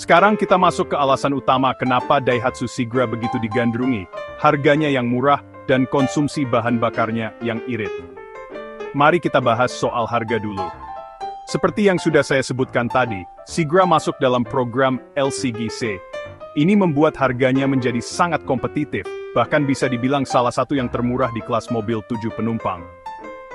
Sekarang kita masuk ke alasan utama kenapa Daihatsu Sigra begitu digandrungi, harganya yang murah dan konsumsi bahan bakarnya yang irit. Mari kita bahas soal harga dulu. Seperti yang sudah saya sebutkan tadi, Sigra masuk dalam program LCGC. Ini membuat harganya menjadi sangat kompetitif, bahkan bisa dibilang salah satu yang termurah di kelas mobil 7 penumpang.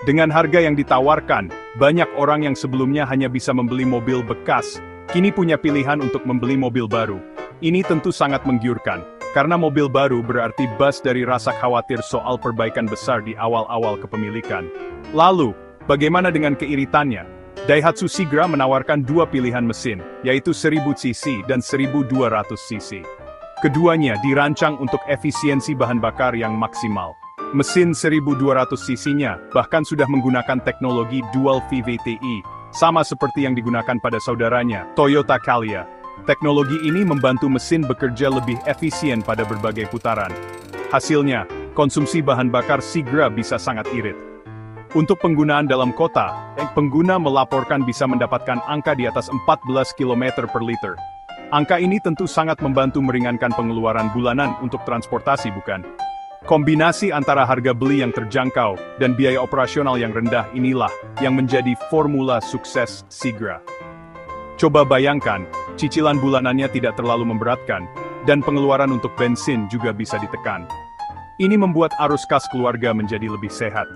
Dengan harga yang ditawarkan, banyak orang yang sebelumnya hanya bisa membeli mobil bekas, kini punya pilihan untuk membeli mobil baru. Ini tentu sangat menggiurkan, karena mobil baru berarti bebas dari rasa khawatir soal perbaikan besar di awal-awal kepemilikan. Lalu, bagaimana dengan keiritannya? Daihatsu Sigra menawarkan dua pilihan mesin, yaitu 1000 cc dan 1200 cc. Keduanya dirancang untuk efisiensi bahan bakar yang maksimal. Mesin 1200 cc-nya bahkan sudah menggunakan teknologi Dual VVTi, sama seperti yang digunakan pada saudaranya, Toyota Calya. Teknologi ini membantu mesin bekerja lebih efisien pada berbagai putaran. Hasilnya, konsumsi bahan bakar Sigra bisa sangat irit. Untuk penggunaan dalam kota, pengguna melaporkan bisa mendapatkan angka di atas 14 km per liter. Angka ini tentu sangat membantu meringankan pengeluaran bulanan untuk transportasi, bukan? Kombinasi antara harga beli yang terjangkau dan biaya operasional yang rendah inilah yang menjadi formula sukses Sigra. Coba bayangkan, cicilan bulanannya tidak terlalu memberatkan, dan pengeluaran untuk bensin juga bisa ditekan. Ini membuat arus kas keluarga menjadi lebih sehat.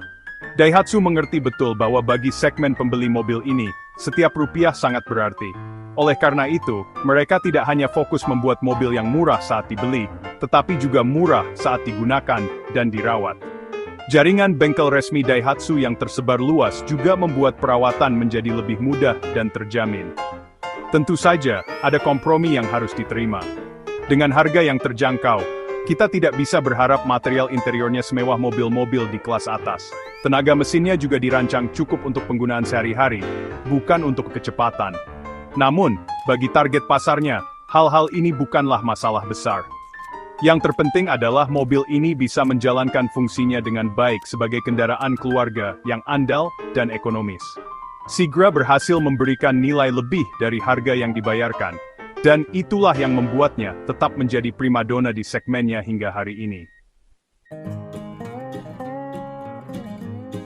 Daihatsu mengerti betul bahwa bagi segmen pembeli mobil ini, setiap rupiah sangat berarti. Oleh karena itu, mereka tidak hanya fokus membuat mobil yang murah saat dibeli, tetapi juga murah saat digunakan dan dirawat. Jaringan bengkel resmi Daihatsu yang tersebar luas juga membuat perawatan menjadi lebih mudah dan terjamin. Tentu saja, ada kompromi yang harus diterima. Dengan harga yang terjangkau, kita tidak bisa berharap material interiornya semewah mobil-mobil di kelas atas. Tenaga mesinnya juga dirancang cukup untuk penggunaan sehari-hari, bukan untuk kecepatan. Namun, bagi target pasarnya, hal-hal ini bukanlah masalah besar. Yang terpenting adalah mobil ini bisa menjalankan fungsinya dengan baik sebagai kendaraan keluarga yang andal dan ekonomis. Sigra berhasil memberikan nilai lebih dari harga yang dibayarkan, dan itulah yang membuatnya tetap menjadi primadona di segmennya hingga hari ini.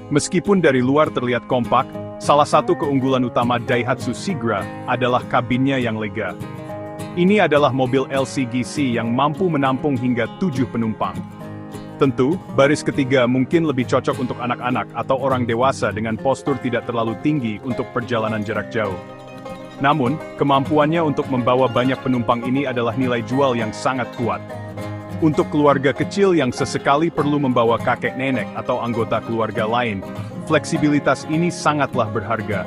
Meskipun dari luar terlihat kompak, salah satu keunggulan utama Daihatsu Sigra adalah kabinnya yang lega. Ini adalah mobil LCGC yang mampu menampung hingga 7 penumpang. Tentu, baris ketiga mungkin lebih cocok untuk anak-anak atau orang dewasa dengan postur tidak terlalu tinggi untuk perjalanan jarak jauh. Namun, kemampuannya untuk membawa banyak penumpang ini adalah nilai jual yang sangat kuat. Untuk keluarga kecil yang sesekali perlu membawa kakek nenek atau anggota keluarga lain, fleksibilitas ini sangatlah berharga.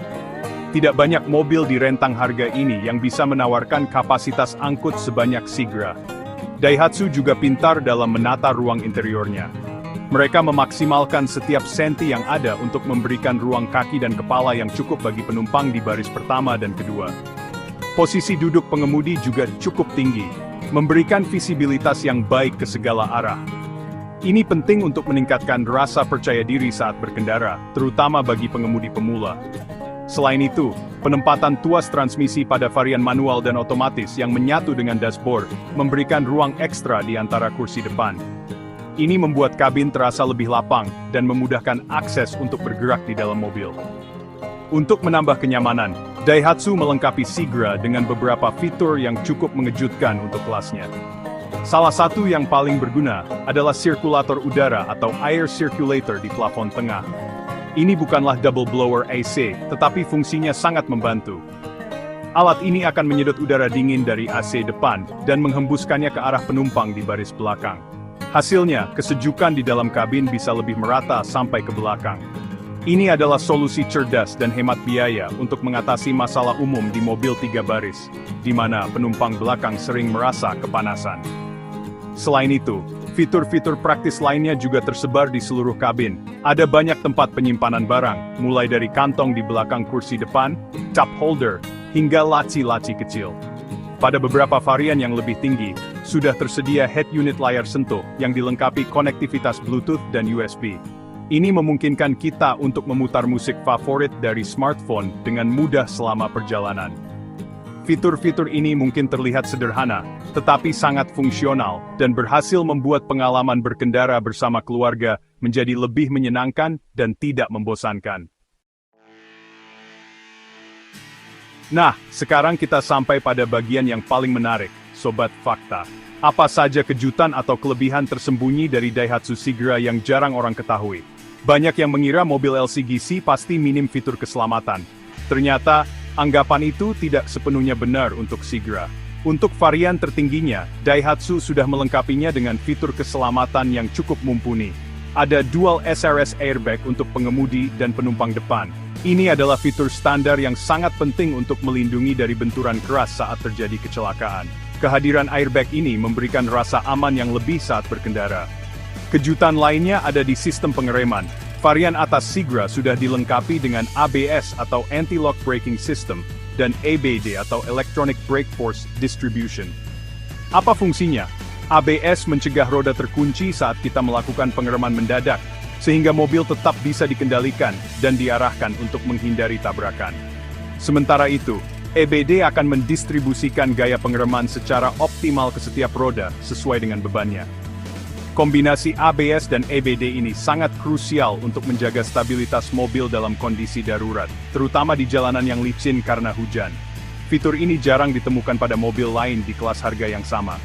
Tidak banyak mobil di rentang harga ini yang bisa menawarkan kapasitas angkut sebanyak Sigra. Daihatsu juga pintar dalam menata ruang interiornya. Mereka memaksimalkan setiap senti yang ada untuk memberikan ruang kaki dan kepala yang cukup bagi penumpang di baris pertama dan kedua. Posisi duduk pengemudi juga cukup tinggi, memberikan visibilitas yang baik ke segala arah. Ini penting untuk meningkatkan rasa percaya diri saat berkendara, terutama bagi pengemudi pemula. Selain itu, penempatan tuas transmisi pada varian manual dan otomatis yang menyatu dengan dashboard, memberikan ruang ekstra di antara kursi depan. Ini membuat kabin terasa lebih lapang, dan memudahkan akses untuk bergerak di dalam mobil. Untuk menambah kenyamanan, Daihatsu melengkapi Sigra dengan beberapa fitur yang cukup mengejutkan untuk kelasnya. Salah satu yang paling berguna adalah sirkulator udara atau air circulator di plafon tengah. Ini bukanlah double blower AC, tetapi fungsinya sangat membantu. Alat ini akan menyedot udara dingin dari AC depan dan menghembuskannya ke arah penumpang di baris belakang. Hasilnya, kesejukan di dalam kabin bisa lebih merata sampai ke belakang. Ini adalah solusi cerdas dan hemat biaya untuk mengatasi masalah umum di mobil 3 baris, di mana penumpang belakang sering merasa kepanasan. Selain itu, fitur-fitur praktis lainnya juga tersebar di seluruh kabin. Ada banyak tempat penyimpanan barang, mulai dari kantong di belakang kursi depan, cup holder, hingga laci-laci kecil. Pada beberapa varian yang lebih tinggi, sudah tersedia head unit layar sentuh yang dilengkapi konektivitas Bluetooth dan USB. Ini memungkinkan kita untuk memutar musik favorit dari smartphone dengan mudah selama perjalanan. Fitur-fitur ini mungkin terlihat sederhana, tetapi sangat fungsional dan berhasil membuat pengalaman berkendara bersama keluarga menjadi lebih menyenangkan dan tidak membosankan. Nah, sekarang kita sampai pada bagian yang paling menarik, Sobat Fakta. Apa saja kejutan atau kelebihan tersembunyi dari Daihatsu Sigra yang jarang orang ketahui? Banyak yang mengira mobil LCGC pasti minim fitur keselamatan. Ternyata, anggapan itu tidak sepenuhnya benar untuk Sigra. Untuk varian tertingginya, Daihatsu sudah melengkapinya dengan fitur keselamatan yang cukup mumpuni. Ada dual SRS airbag untuk pengemudi dan penumpang depan. Ini adalah fitur standar yang sangat penting untuk melindungi dari benturan keras saat terjadi kecelakaan. Kehadiran airbag ini memberikan rasa aman yang lebih saat berkendara. Kejutan lainnya ada di sistem pengereman. Varian atas Sigra sudah dilengkapi dengan ABS atau Anti-Lock Braking System dan EBD atau Electronic Brake Force Distribution. Apa fungsinya? ABS mencegah roda terkunci saat kita melakukan pengereman mendadak, sehingga mobil tetap bisa dikendalikan dan diarahkan untuk menghindari tabrakan. Sementara itu, EBD akan mendistribusikan gaya pengereman secara optimal ke setiap roda sesuai dengan bebannya. Kombinasi ABS dan EBD ini sangat krusial untuk menjaga stabilitas mobil dalam kondisi darurat, terutama di jalanan yang licin karena hujan. Fitur ini jarang ditemukan pada mobil lain di kelas harga yang sama.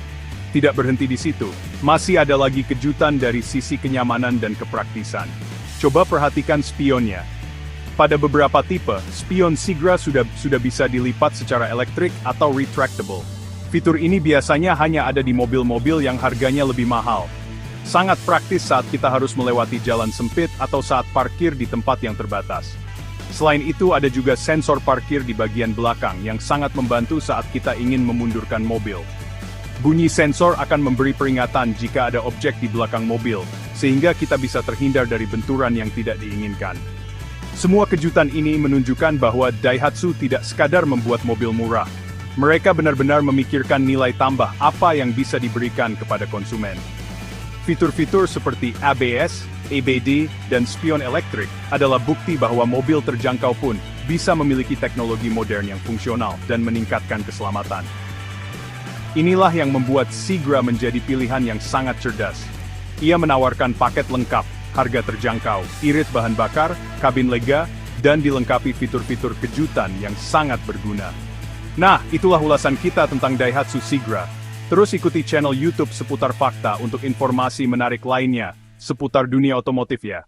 Tidak berhenti di situ, masih ada lagi kejutan dari sisi kenyamanan dan kepraktisan. Coba perhatikan spionnya. Pada beberapa tipe, spion Sigra sudah bisa dilipat secara elektrik atau retractable. Fitur ini biasanya hanya ada di mobil-mobil yang harganya lebih mahal. Sangat praktis saat kita harus melewati jalan sempit atau saat parkir di tempat yang terbatas. Selain itu ada juga sensor parkir di bagian belakang yang sangat membantu saat kita ingin memundurkan mobil. Bunyi sensor akan memberi peringatan jika ada objek di belakang mobil, sehingga kita bisa terhindar dari benturan yang tidak diinginkan. Semua kejutan ini menunjukkan bahwa Daihatsu tidak sekadar membuat mobil murah. Mereka benar-benar memikirkan nilai tambah apa yang bisa diberikan kepada konsumen. Fitur-fitur seperti ABS, EBD, dan spion elektrik adalah bukti bahwa mobil terjangkau pun bisa memiliki teknologi modern yang fungsional dan meningkatkan keselamatan. Inilah yang membuat Sigra menjadi pilihan yang sangat cerdas. Ia menawarkan paket lengkap, harga terjangkau, irit bahan bakar, kabin lega, dan dilengkapi fitur-fitur kejutan yang sangat berguna. Nah, itulah ulasan kita tentang Daihatsu Sigra. Terus ikuti channel YouTube Seputar Fakta untuk informasi menarik lainnya seputar dunia otomotif ya.